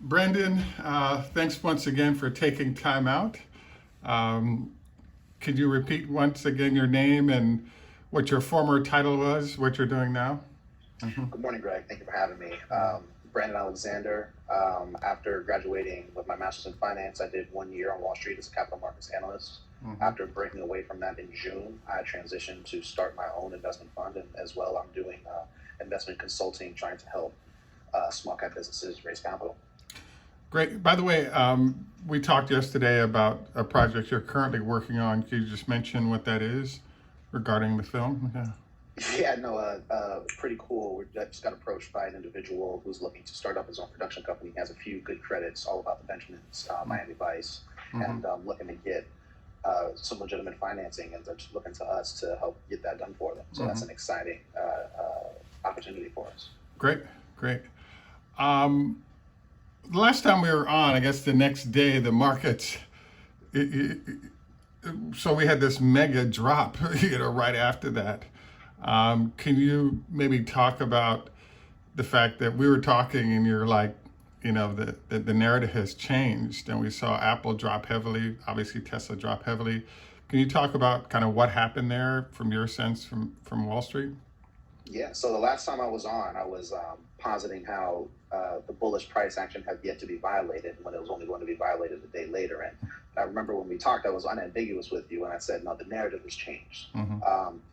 Brendan, thanks once again for taking time out. Could you repeat once again your name and what your former title was, what you're doing now? Good morning, Greg. Thank you for having me. Brandon Alexander. After graduating with my master's in finance, I did 1 year on Wall Street as a capital markets analyst. After breaking away from that in June, I transitioned to start my own investment fund, and as well, I'm doing investment consulting, trying to help small cap businesses raise capital. Great. By the way, we talked yesterday about a project you're currently working on. Could you just mention what that is regarding the film? Yeah. Yeah, no, pretty cool. I just got approached by an individual who's looking to start up his own production company. He has a few good credits, all about the Benjamins, Miami Vice, and looking to get some legitimate financing, and they're just looking to us to help get that done for them. So that's an exciting opportunity for us. Great, great. The last time we were on, I guess the next day, the markets, so we had this mega drop, right after that. Can you maybe talk about the fact that we were talking and you're like, the narrative has changed and we saw Apple drop heavily, obviously Tesla drop heavily. Can you talk about kind of what happened there from your sense from Wall Street? Yeah, so the last time I was on, I was positing how the bullish price action had yet to be violated when it was only going to be violated a day later. And I remember when we talked, I was unambiguous with you, and I said, no, the narrative has changed.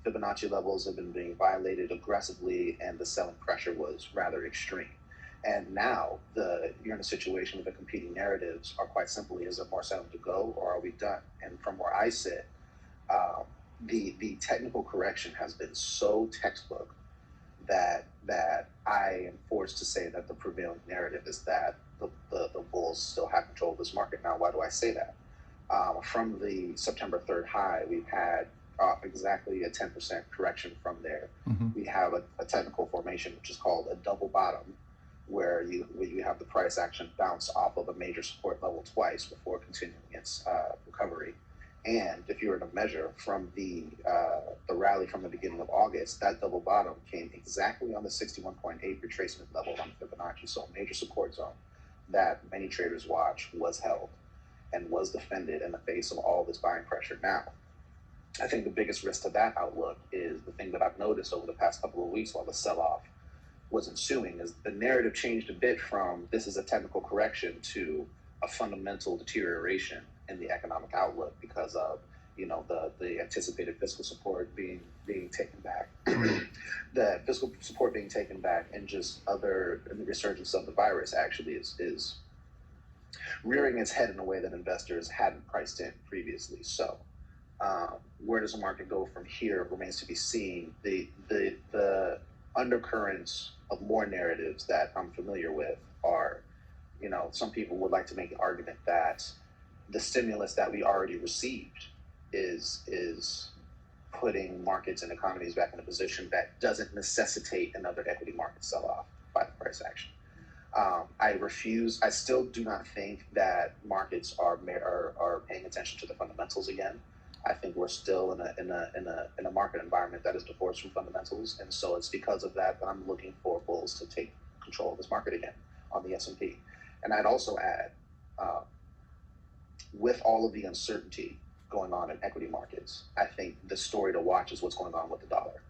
Fibonacci levels have been being violated aggressively, and the selling pressure was rather extreme. And now you're in a situation where the competing narratives are quite simply, is there more selling to go, or are we done? And from where I sit, the technical correction has been so textbook that I am forced to say that the prevailing narrative is that the bulls still have control of this market. Now, why do I say that? From the September 3rd high, we've had exactly a 10% correction from there. We have a technical formation, which is called a double bottom, where you have the price action bounce off of a major support level twice before continuing its recovery. And if you were to measure from the rally from the beginning of August, that double bottom came exactly on the 61.8 retracement level on Fibonacci. So a major support zone that many traders watch was held and was defended in the face of all this buying pressure. Now, I think the biggest risk to that outlook is the thing that I've noticed over the past couple of weeks while the sell-off was ensuing is the narrative changed a bit from this is a technical correction to a fundamental deterioration in the economic outlook because of the anticipated fiscal support being taken back, the fiscal support being taken back, and the resurgence of the virus actually is rearing its head in a way that investors hadn't priced in previously. So where does the market go from here remains to be seen. The undercurrents of more narratives that I'm familiar with are, some people would like to make the argument that the stimulus that we already received is putting markets and economies back in a position that doesn't necessitate another equity market sell-off by the price action. I still do not think that markets are paying attention to the fundamentals again. I think we're still in a market environment that is divorced from fundamentals, and so it's because of that I'm looking for bulls to take control of this market again on the S&P. And I'd also add, with all of the uncertainty going on in equity markets, I think the story to watch is what's going on with the dollar.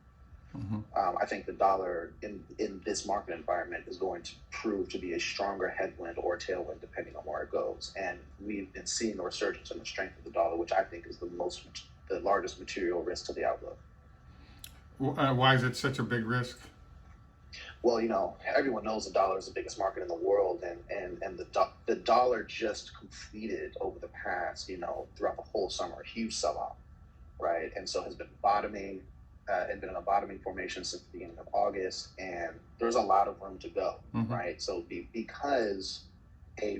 I think the dollar in this market environment is going to prove to be a stronger headwind or tailwind depending on where it goes. And we've been seeing the resurgence in the strength of the dollar, which I think is the largest material risk to the outlook. Why is it such a big risk? Well, everyone knows the dollar is the biggest market in the world, and the dollar just completed over the past, throughout the whole summer, a huge sell-off, right? And so has been bottoming, and been in a bottoming formation since the beginning of August, and there's a lot of room to go, right? So because a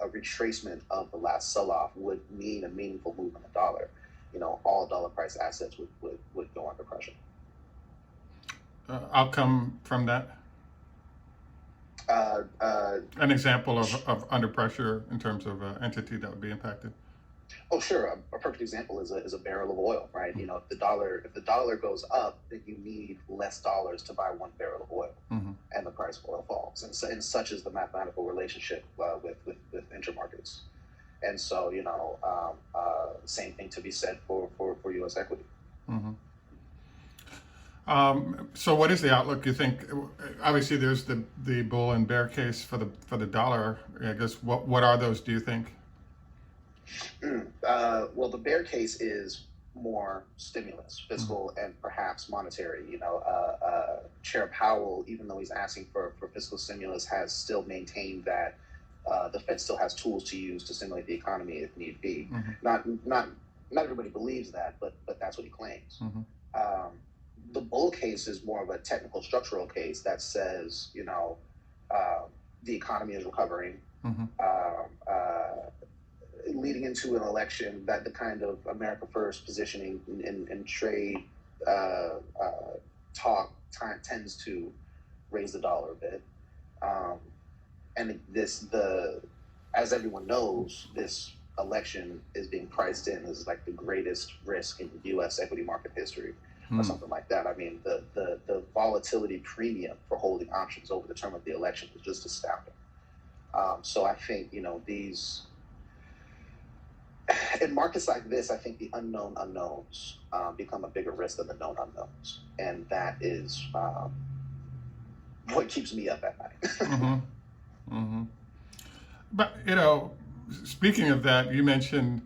retracement of the last sell-off would mean a meaningful move in the dollar, all dollar price assets would go under pressure. Outcome from that? An example of under pressure in terms of an entity that would be impacted? Oh, sure. A perfect example is a barrel of oil, right? If the dollar goes up, then you need less dollars to buy 1 barrel of oil. and the price of oil falls. And such is the mathematical relationship with intermarkets. And so, same thing to be said for U.S. equity. Mm-hmm. So what is the outlook, you think? Obviously, there's the bull and bear case for the dollar. I guess what are those, do you think? Well, the bear case is more stimulus, fiscal, and perhaps monetary. Chair Powell, even though he's asking for fiscal stimulus, has still maintained that the Fed still has tools to use to stimulate the economy if need be. Not everybody believes that, but that's what he claims. The bull case is more of a technical structural case that says, the economy is recovering, leading into an election, that the kind of America First positioning in trade talk tends to raise the dollar a bit. And as everyone knows, this election is being priced in as like the greatest risk in U.S. equity market history, or something like that. I mean, the volatility premium for holding options over the term of the election is just astounding. So I think, in markets like this, I think the unknown unknowns become a bigger risk than the known unknowns. And that is what keeps me up at night. But, speaking of that, you mentioned,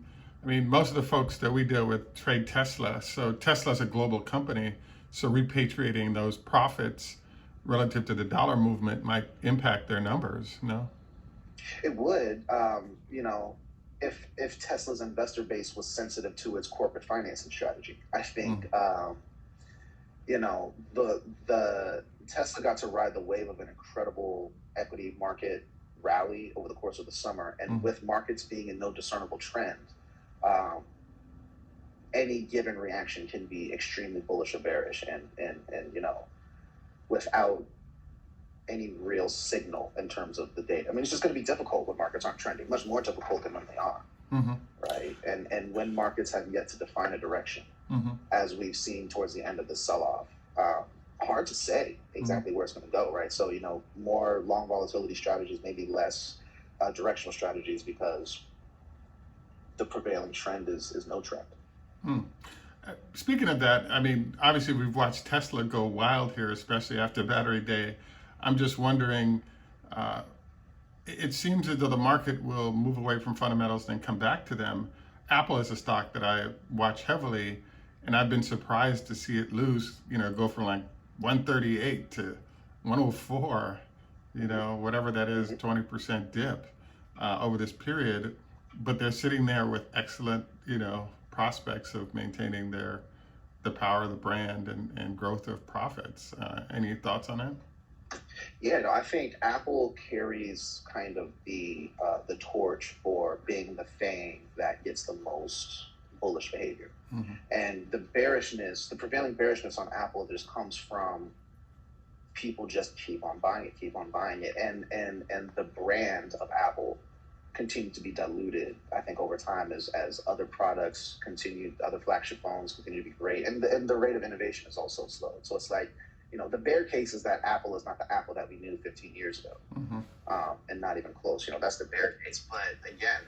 most of the folks that we deal with trade Tesla. So Tesla's a global company. So repatriating those profits relative to the dollar movement might impact their numbers, no? It would. If Tesla's investor base was sensitive to its corporate financing strategy, I think, the Tesla got to ride the wave of an incredible equity market rally over the course of the summer, and with markets being in no discernible trend, any given reaction can be extremely bullish or bearish, and without any real signal in terms of the data. It's just going to be difficult when markets aren't trending, much more difficult than when they are, right? And when markets have yet to define a direction, as we've seen towards the end of the sell-off, hard to say exactly where it's going to go, right? So, more long volatility strategies, maybe less directional strategies, because the prevailing trend is no trend. Speaking of that, obviously we've watched Tesla go wild here, especially after Battery Day. I'm just wondering, it seems as though the market will move away from fundamentals and come back to them. Apple is a stock that I watch heavily, and I've been surprised to see it lose, go from like 138 to 104, whatever that is, 20% dip over this period. But they're sitting there with excellent, prospects of maintaining the power of the brand and growth of profits. Any thoughts on that? Yeah, no, I think Apple carries kind of the torch for being the FANG that gets the most bullish behavior. And the prevailing bearishness on Apple just comes from people just keep on buying it, and the brand of Apple continued to be diluted, I think, over time as other products continued, other flagship phones continue to be great, and the rate of innovation is also slow. So it's like, the bear case is that Apple is not the Apple that we knew 15 years ago, and not even close. That's the bear case. But again,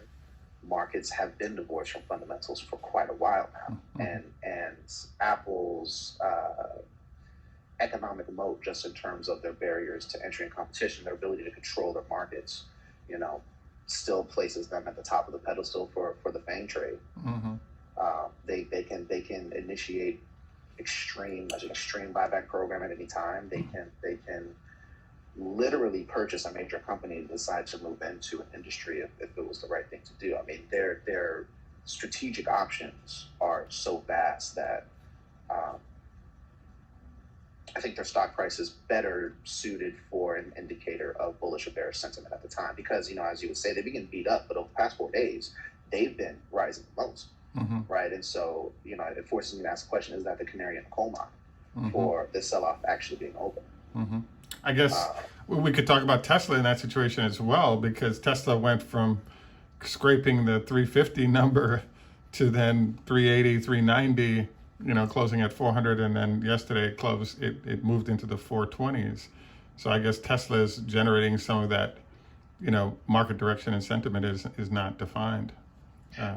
markets have been divorced from fundamentals for quite a while now, and Apple's economic moat, just in terms of their barriers to entry and competition, their ability to control their markets, still places them at the top of the pedestal for the FANG trade. They can initiate extreme buyback program at any time. They can literally purchase a major company and decide to move into an industry if it was the right thing to do. Their strategic options are so vast that I think their stock price is better suited for an indicator of bullish or bearish sentiment at the time, because, as you would say, they've been getting beat up, but over the past 4 days, they've been rising the most, right? And so, it forces me to ask the question, is that the canary in the coal mine for the sell-off actually being over? I guess we could talk about Tesla in that situation as well, because Tesla went from scraping the 350 number to then 380, 390, closing at 400, and then yesterday it moved into the 420s. So I guess Tesla is generating some of that, market direction and sentiment is not defined.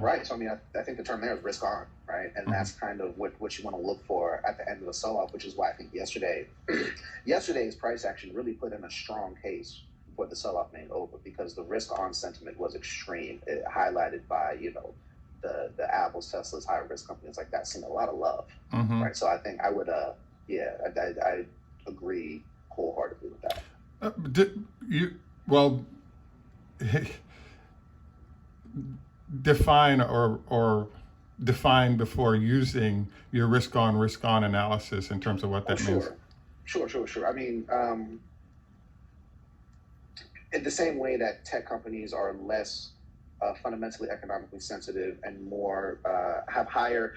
Right. So I mean, I think the term there is risk on, right? And that's kind of what you want to look for at the end of the sell-off, which is why I think yesterday's price action really put in a strong case for the sell-off being over, because the risk on sentiment was extreme. It highlighted by, the Apple's, Tesla's, high risk companies like that seeing a lot of love, right? So I think I would, I agree wholeheartedly with that. Define or define before using your risk on analysis in terms of what that means. Sure. I mean, in the same way that tech companies are less fundamentally economically sensitive and more have higher,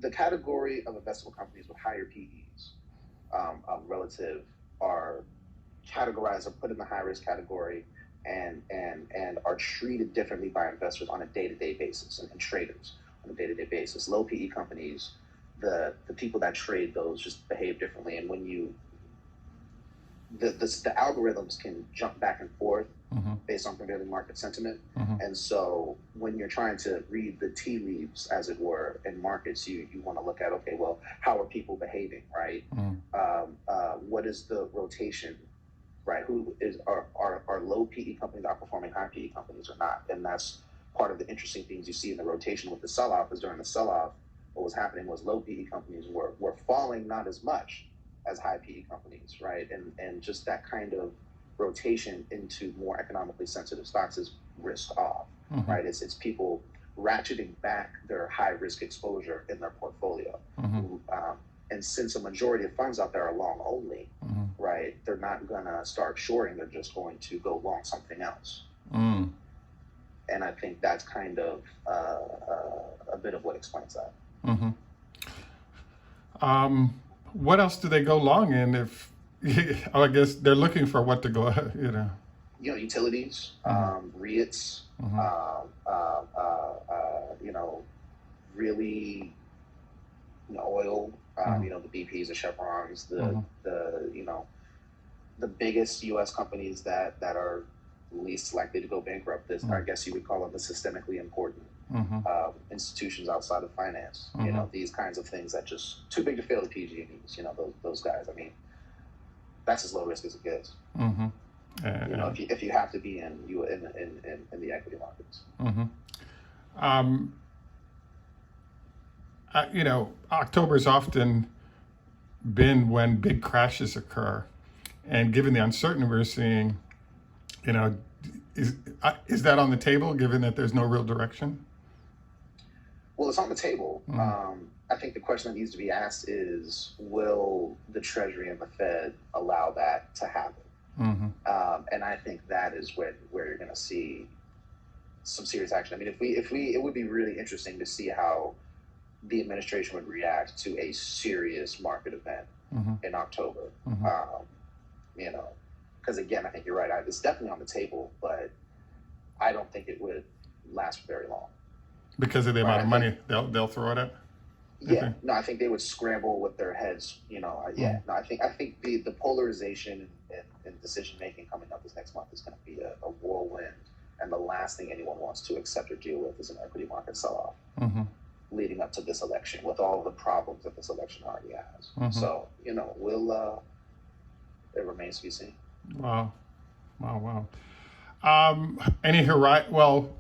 the category of investable companies with higher PEs relative are categorized or put in the high risk category and are treated differently by investors on a day-to-day basis and traders on a day-to-day basis. Low PE companies, the people that trade those just behave differently, and when the algorithms can jump back and forth based on prevailing market sentiment. And so when you're trying to read the tea leaves, as it were, in markets, you want to look at, okay, well, how are people behaving, right? What is the rotation, right? Are low PE companies outperforming high PE companies or not? And that's part of the interesting things you see in the rotation with the sell-off. Is during the sell-off, what was happening was low PE companies were falling not as much as high PE companies, right? And just that kind of rotation into more economically sensitive stocks is risk off, right? It's people ratcheting back their high risk exposure in their portfolio. And since a majority of funds out there are long only, right, they're not gonna start shorting, they're just going to go long something else. And I think that's kind of a bit of what explains that. What else do they go long in if, I guess they're looking for what to go, utilities, REITs, really, oil, the BPs, the Chevrons, the biggest U.S. companies that are least likely to go bankrupt. I guess you would call them the systemically important institutions outside of finance. These kinds of things that just too big to fail the PG&Es. Those guys. I mean, that's as low risk as it gets. If you have to be in the equity markets. October's often been when big crashes occur, and given the uncertainty we're seeing, is that on the table, given that there's no real direction? Well, it's on the table. I think the question that needs to be asked is, will the Treasury and the Fed allow that to happen? And I think that is where you're going to see some serious action. I mean, it would be really interesting to see how the administration would react to a serious market event in October. Because again, I think you're right. It's definitely on the table, but I don't think it would last for very long. Because of the amount of money they'll throw at it? Yeah, no, I think they would scramble with their heads. No, I think the polarization and decision making coming up this next month is going to be a whirlwind, and the last thing anyone wants to accept or deal with is an equity market sell off leading up to this election, with all the problems that this election already has. So it remains to be seen. Wow. Any horizon? Well,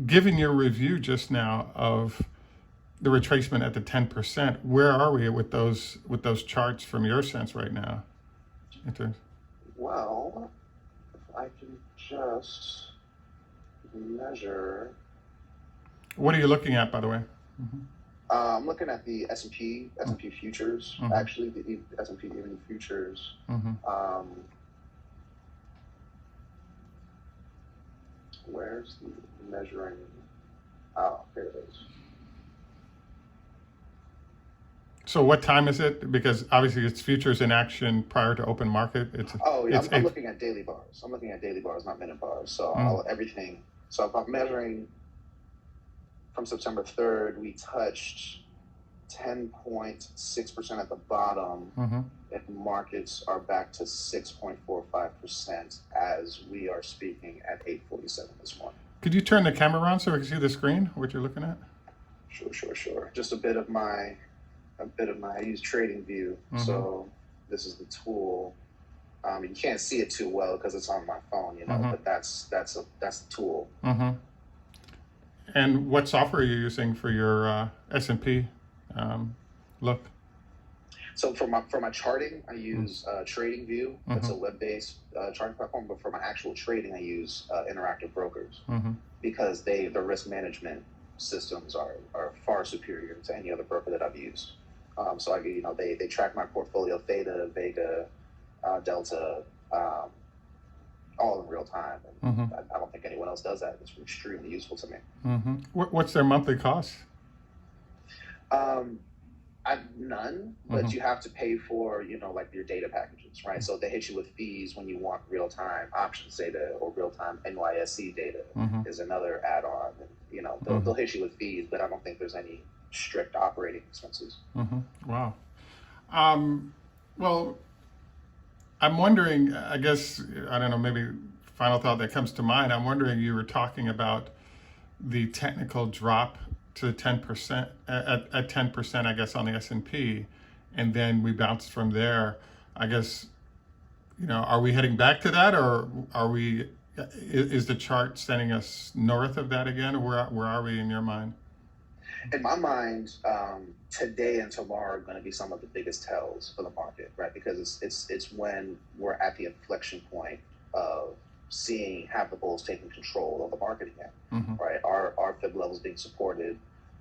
given your review just now of the retracement at the 10%, where are we with those charts from your sense right now? Well, if I can just measure. What are you looking at, by the way? I'm looking at the S&P futures, actually, the S&P even futures. Where's the measuring? Oh, here it is. So what time is it? Because obviously it's futures in action prior to open market. I'm looking at daily bars. I'm looking at daily bars, not minute bars. So everything. So if I'm measuring from September 3rd, we touched 10.6% at the bottom in markets are back to 6.45% as we are speaking at 8:47 this morning. Could you turn the camera around so we can see the screen, what you're looking at? Sure. Just a bit of my, I use Trading View. So this is the tool. You can't see it too well because it's on my phone, but that's the tool. And what software are you using for your S&P look? So for my charting, I use Trading View. It's a web-based charting platform. But for my actual trading, I use Interactive Brokers because the risk management systems are far superior to any other broker that I've used. So they track my portfolio theta, vega, delta, all in real time. And I don't think anyone else does that. It's extremely useful to me. What's their monthly cost? None, but you have to pay for, like your data packages, right? So they hit you with fees when you want real-time options data or real-time NYSE data is another add-on. And, they'll hit you with fees, but I don't think there's any strict operating expenses. Wow. Well, I'm wondering, I guess, I don't know, maybe final thought that comes to mind. I'm wondering, you were talking about the technical drop to 10%, at 10%, I guess, on the S&P, and then we bounced from there. I guess, are we heading back to that, or is the chart sending us north of that again, or where are we in your mind? In my mind, today and tomorrow are going to be some of the biggest tells for the market, right? Because it's when we're at the inflection point of have the bulls taking control of the market again, right? Are fib levels being supported?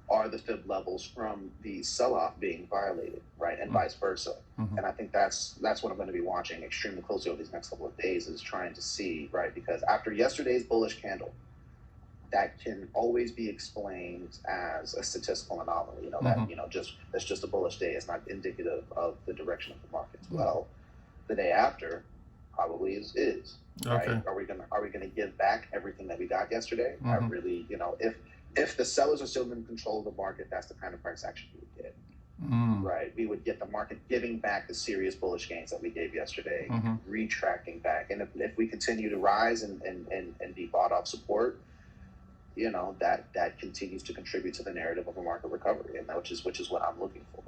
Are the fib levels from the sell-off being violated, right? And vice versa. And I think that's what I'm going to be watching extremely closely over these next couple of days, is trying to see, right? Because after yesterday's bullish candle, that can always be explained as a statistical anomaly, that's just a bullish day. It's not indicative of the direction of the markets. Well, the day after probably is right. Okay. Are we gonna give back everything that we got yesterday? I really, if the sellers are still in control of the market, that's the kind of price action we would get. Right, we would get the market giving back the serious bullish gains that we gave yesterday, retracting back, and if we continue to rise and be bought off support, that continues to contribute to the narrative of a market recovery, and which is what I'm looking for.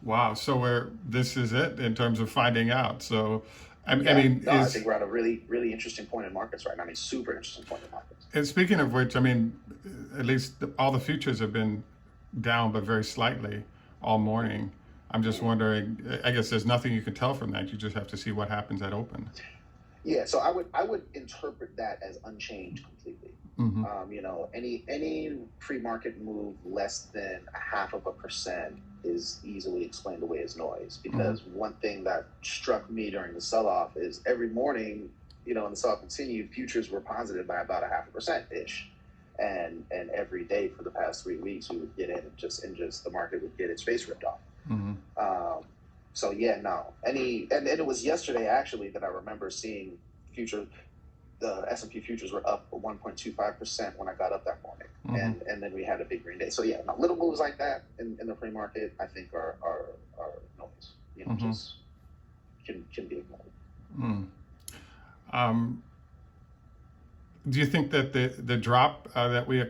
Wow. So this is it in terms of finding out. So, I mean, I think we're at a really, really interesting point in markets right now. I mean, super interesting point in markets. And speaking of which, I mean, at least all the futures have been down, but very slightly all morning. I'm just wondering, I guess there's nothing you can tell from that. You just have to see what happens at open. Yeah, so I would interpret that as unchanged completely. Any pre-market move less than 0.5% is easily explained away as noise. Because one thing that struck me during the sell-off is every morning, and the sell-off continued, futures were positive by about 0.5% ish, and every day for the past 3 weeks we would get in and just the market would get its face ripped off. So yeah, no. And it was yesterday actually that I remember seeing the S&P futures were up 1.25% when I got up that morning, and then we had a big green day. So yeah, no, little moves like that in the free market, I think are noise. Just can be ignored. Do you think that the drop that we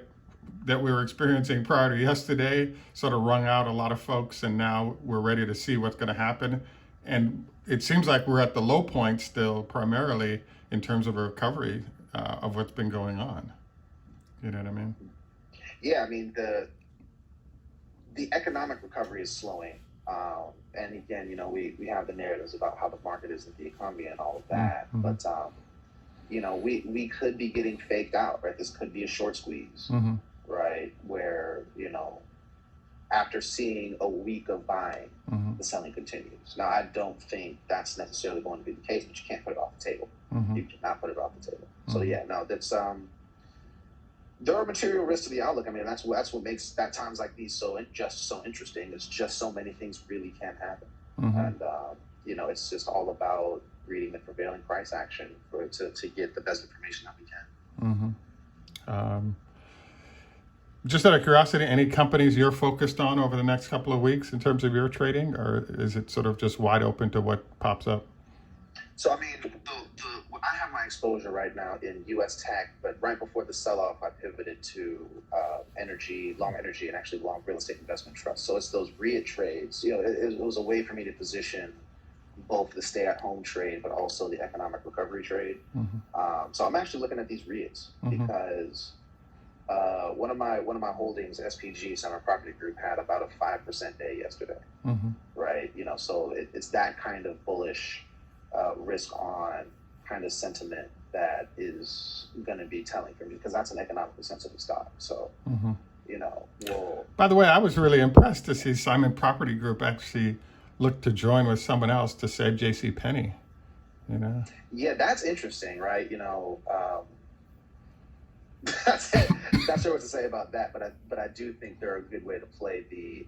were experiencing prior to yesterday sort of wrung out a lot of folks, and now we're ready to see what's going to happen? And it seems like we're at the low point still, primarily in terms of a recovery of what's been going on. You know what I mean? Yeah, I mean the economic recovery is slowing, and again, we have the narratives about how the market is in the economy and all of that, but we could be getting faked out, right? This could be a short squeeze, right? Where, after seeing a week of buying, the selling continues. Now, I don't think that's necessarily going to be the case, but you can't put it off the table. You cannot put it off the table. So yeah, no, that's there are material risks to the outlook. I mean, that's what makes that times like these so interesting. It's just so many things really can happen, and it's just all about reading the prevailing price action to get the best information that we can. Just out of curiosity, any companies you're focused on over the next couple of weeks in terms of your trading, or is it sort of just wide open to what pops up? So I mean, I have my exposure right now in U.S. tech, but right before the sell-off, I pivoted to long energy, and actually long real estate investment trusts. So it's those REIT trades. It was a way for me to position both the stay-at-home trade, but also the economic recovery trade. So I'm actually looking at these REITs because one of my holdings, SPG, Summer Property Group, had about a 5% day yesterday. Right? So it's that kind of bullish risk on kind of sentiment that is going to be telling for me, because that's an economically sensitive stock. So, By the way, I was really impressed to see Simon Property Group actually look to join with someone else to save J.C. Penney. Yeah, that's interesting, right? That's not sure what to say about that, but I do think they're a good way to play the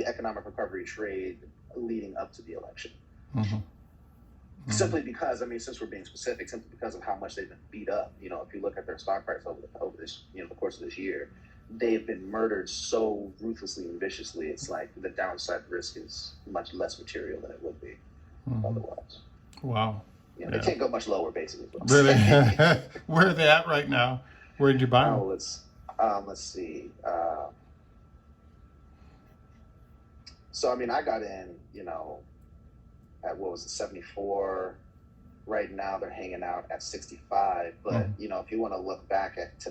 economic recovery trade leading up to the election. Simply because, since we're being specific, simply because of how much they've been beat up. If you look at their stock price over this, the course of this year, they've been murdered so ruthlessly and viciously. It's like the downside risk is much less material than it would be otherwise. Wow. They can't go much lower, basically. Really? Where are they at right now? Where did you buy them? Let's see. So I got in, at what was it, 74. Right now they're hanging out at 65. But if you want to look back at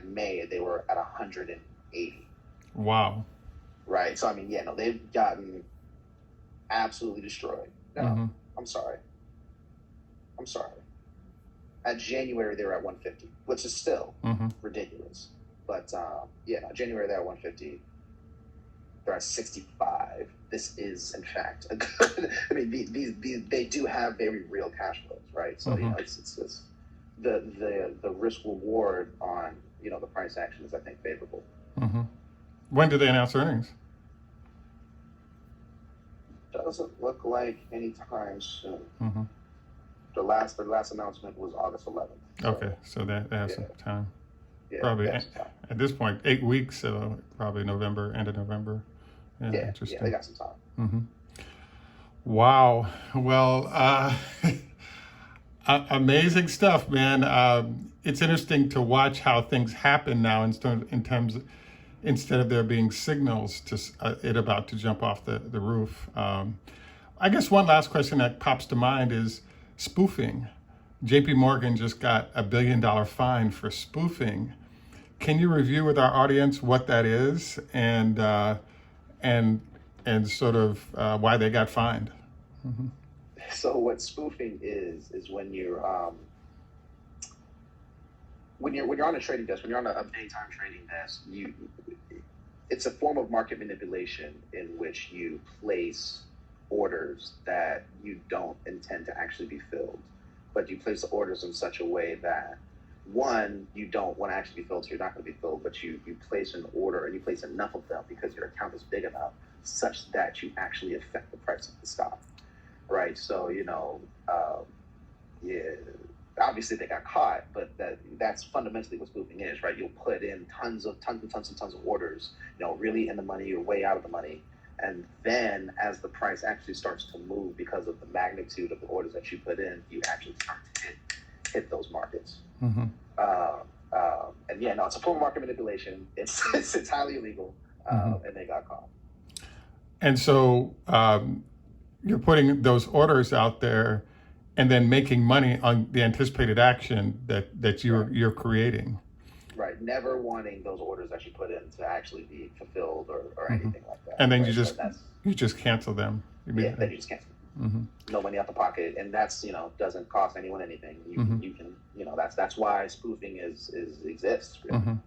May, they were at 180. Wow. Right. So they've gotten absolutely destroyed. No, I'm sorry. At January they were at 150, which is still ridiculous. But January they're at 150. They're at 65. This is, in fact, a good. They do have very real cash flows, right? So it's just the risk reward on the price action is, I think, favorable. When do they announce earnings? Doesn't look like anytime soon. Their last announcement was August 11th. So, okay, so they have some time. Yeah, Probably at this point 8 weeks, so probably November, end of November. Interesting. Yeah, they got some time. Wow. Well, amazing stuff, man. It's interesting to watch how things happen now in terms of, instead of there being signals to it about to jump off the roof. I guess one last question that pops to mind is spoofing. JP Morgan just got $1 billion fine for spoofing. Can you review with our audience what that is and sort of why they got fined? So what spoofing is when you're on a trading desk, when you're on a daytime trading desk, it's a form of market manipulation in which you place orders that you don't intend to actually be filled, but you place the orders in such a way that, one, you don't want to actually be filled, so you're not going to be filled, but you place an order and you place enough of them because your account is big enough such that you actually affect the price of the stock, right? So, obviously they got caught, but that's fundamentally what spoofing is, right? You'll put in tons of orders, really in the money, you're way out of the money. And then as the price actually starts to move because of the magnitude of the orders that you put in, you actually start to hit those markets. It's a form of market manipulation. It's highly illegal, and they got caught. And so you're putting those orders out there and then making money on the anticipated action that you're creating. Right. Never wanting those orders that you put in to actually be fulfilled or anything like that. And then right? you just cancel them. Yeah, then you just cancel them. No money out the pocket, and that's doesn't cost anyone anything. You can that's why spoofing exists. Really.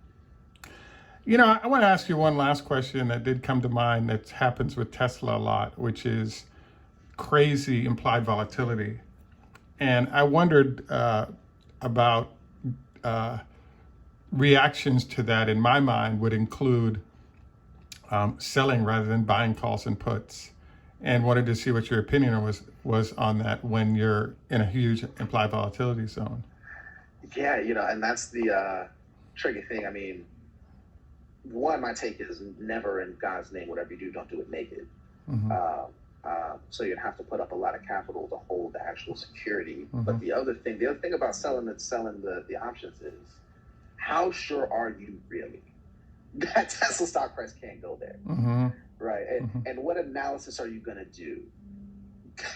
I want to ask you one last question that did come to mind that happens with Tesla a lot, which is crazy implied volatility. And I wondered about reactions to that, in my mind, would include selling rather than buying calls and puts. And wanted to see what your opinion was on that when you're in a huge implied volatility zone. Yeah, and that's the tricky thing. one, my take is never in God's name, whatever you do, don't do it naked. Mm-hmm. So you'd have to put up a lot of capital to hold the actual security. Mm-hmm. But the other thing about selling the options is, how sure are you really that Tesla stock price can't go there? Mm-hmm. Right. And what analysis are you going to do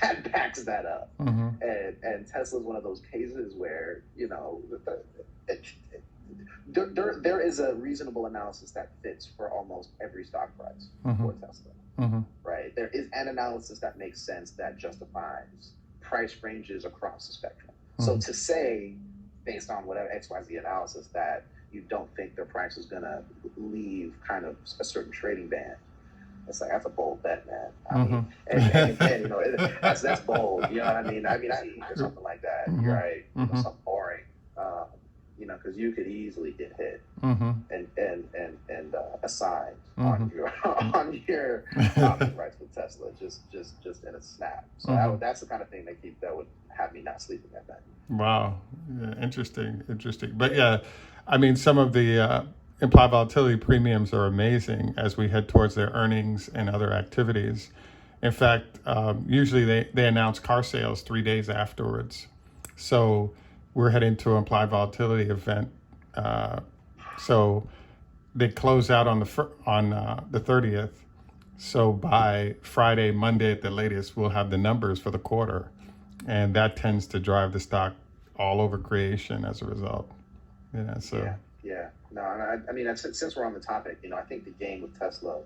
that backs that up? Mm-hmm. And Tesla is one of those cases where, there is a reasonable analysis that fits for almost every stock price for Tesla. Mm-hmm. Right. There is an analysis that makes sense, that justifies price ranges across the spectrum. Mm-hmm. So to say, based on whatever XYZ analysis, that you don't think their price is going to leave kind of a certain trading band, it's like, that's a bold bet, man. I mean, and that's bold. You know what I mean? I see something like that, right? Something boring, because you could easily get hit and assigned on your option rights with Tesla, just in a snap. So that's the kind of thing that would have me not sleeping at night. Wow, yeah, interesting. But yeah, I mean, some of the implied volatility premiums are amazing as we head towards their earnings and other activities. In fact, usually they announce car sales 3 days afterwards. So we're heading to an implied volatility event. So they close out on the 30th. So by Friday, Monday at the latest, we'll have the numbers for the quarter. And that tends to drive the stock all over creation as a result. Yeah. No, I mean, since we're on the topic, I think the game with Tesla,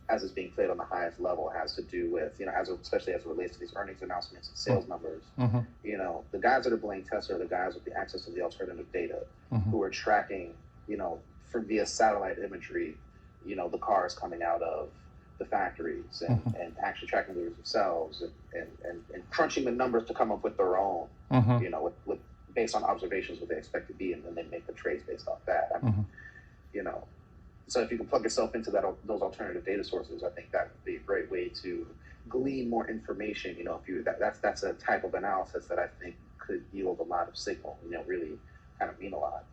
as it's being played on the highest level, has to do with, especially as it relates to these earnings announcements and sales numbers. The guys that are blaming Tesla are the guys with the access to the alternative data, who are tracking, via satellite imagery, the cars coming out of the factories and actually tracking those themselves and crunching the numbers to come up with their own, with based on observations what they expect to be, and then they make the trades based off that. I mean, so if you can plug yourself into those alternative data sources, I think that would be a great way to glean more information. That's a type of analysis that I think could yield a lot of signal. Really kind of mean a lot.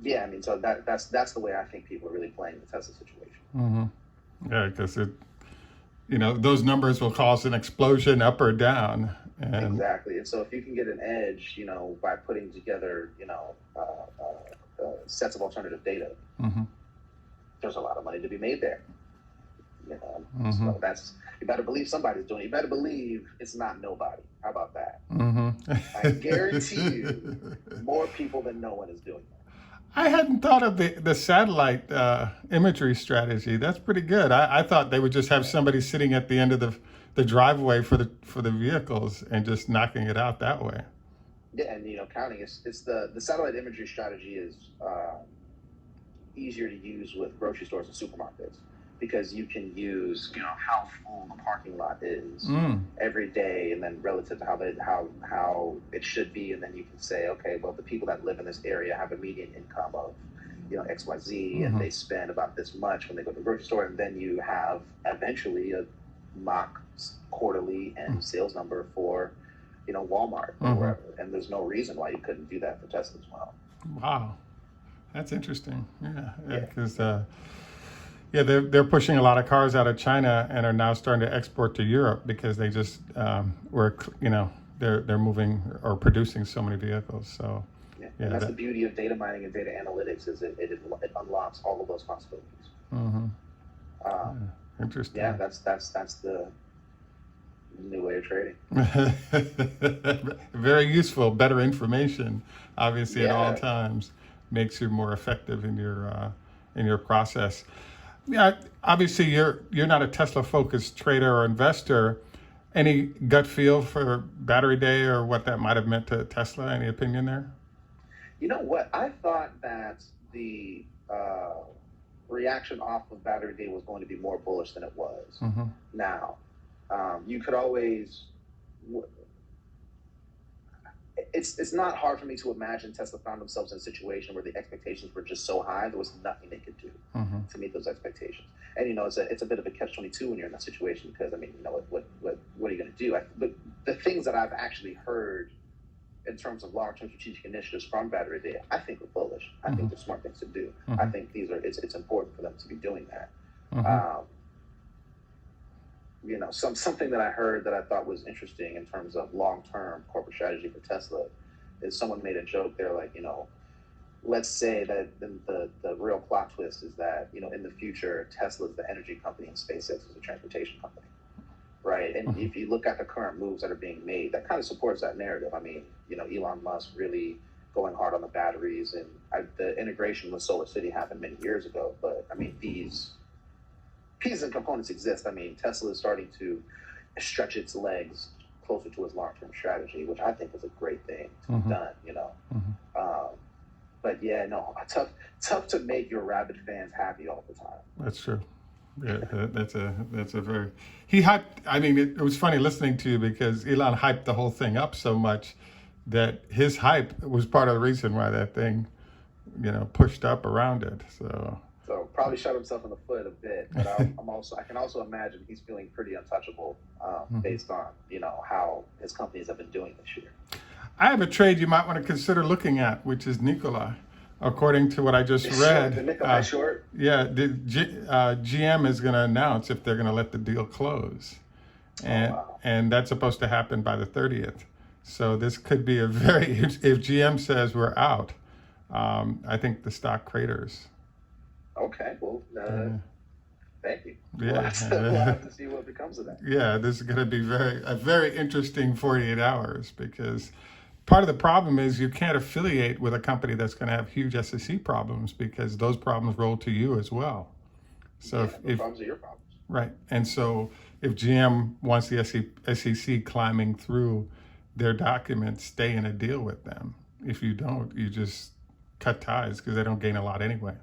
Yeah, I mean, so that's the way I think people are really playing the Tesla situation. Yeah, because those numbers will cause an explosion up or down. Exactly. And so if you can get an edge, by putting together, sets of alternative data, there's a lot of money to be made there. So you better believe somebody's doing it. You better believe it's not nobody. How about that? I guarantee you more people than no one is doing that. I hadn't thought of the satellite imagery strategy. That's pretty good. I thought they would just have somebody sitting at the end of the driveway for the vehicles and just knocking it out that way. Yeah, and counting it's the satellite imagery strategy is easier to use with grocery stores and supermarkets, because you can use how full the parking lot is every day, and then relative to how it should be, and then you can say, okay, well, the people that live in this area have a median income of XYZ, and they spend about this much when they go to the grocery store, and then you have eventually a mock quarterly and sales number for Walmart or wherever, and there's no reason why you couldn't do that for Tesla as well. Wow, that's interesting. Because they're pushing a lot of cars out of China and are now starting to export to Europe because they just they're moving or producing so many vehicles. So and that's the beauty of data mining and data analytics, is it unlocks all of those possibilities. Interesting. Yeah, that's the new way of trading. Very useful. Better information, obviously, at all times, makes you more effective in your process. Yeah, obviously you're not a Tesla focused trader or investor. Any gut feel for Battery Day or what that might have meant to Tesla? Any opinion there? You know what? I thought that the reaction off of Battery Day was going to be more bullish than it was. Now, you could always. It's not hard for me to imagine Tesla found themselves in a situation where the expectations were just so high there was nothing they could do to meet those expectations. And it's a bit of a catch-22 when you're in that situation, because what are you going to do? But the things that I've actually heard in terms of long-term strategic initiatives from Battery Day, I think are bullish. I think they're smart things to do. I think it's important for them to be doing that. You know, something that I heard that I thought was interesting in terms of long-term corporate strategy for Tesla is someone made a joke. They're like, you know, let's say that the real plot twist is that, you know, in the future, Tesla is the energy company and SpaceX is the transportation company, right? And if you look at the current moves that are being made, that kind of supports that narrative. I mean, you know, Elon Musk really going hard on the batteries, and the integration with Solar City happened many years ago. But I mean, these pieces and components exist. I mean, Tesla is starting to stretch its legs closer to its long-term strategy, which I think is a great thing to be done, you know. But yeah, no, tough to make your rabid fans happy all the time. That's true. Yeah, that's a very, he hyped. I mean, it was funny listening to you because Elon hyped the whole thing up so much that his hype was part of the reason why that thing, you know, pushed up around it. So probably shot himself in the foot a bit, but I can also imagine he's feeling pretty untouchable based on, you know, how his companies have been doing this year. I have a trade you might want to consider looking at, which is Nikola. According to what I just read, the Nikola short. Yeah, GM is going to announce if they're going to let the deal close, and that's supposed to happen by the 30th. So this could be a very, if GM says we're out, I think the stock craters. Okay, well, thank you. Yeah. We'll have to see what becomes of that. Yeah, this is going to be a very interesting 48 hours because part of the problem is you can't affiliate with a company that's going to have huge SEC problems because those problems roll to you as well. So if problems are your problems. Right. And so if GM wants the SEC climbing through their documents, stay in a deal with them. If you don't, you just cut ties because they don't gain a lot anyway.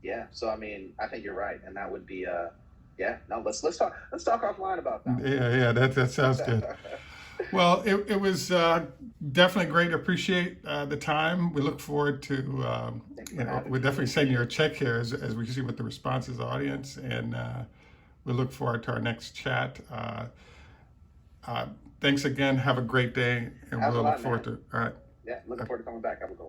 Yeah. So I mean, I think you're right, and that would be let's talk offline about that. Yeah, that sounds good. Well, it was definitely great. Appreciate the time. We look forward to, we're definitely sending you a check here as we see what the response is, audience, and we look forward to our next chat. Thanks again. Have a great day, and we'll look forward to it. All right. Yeah, looking forward to coming back. Have a good one.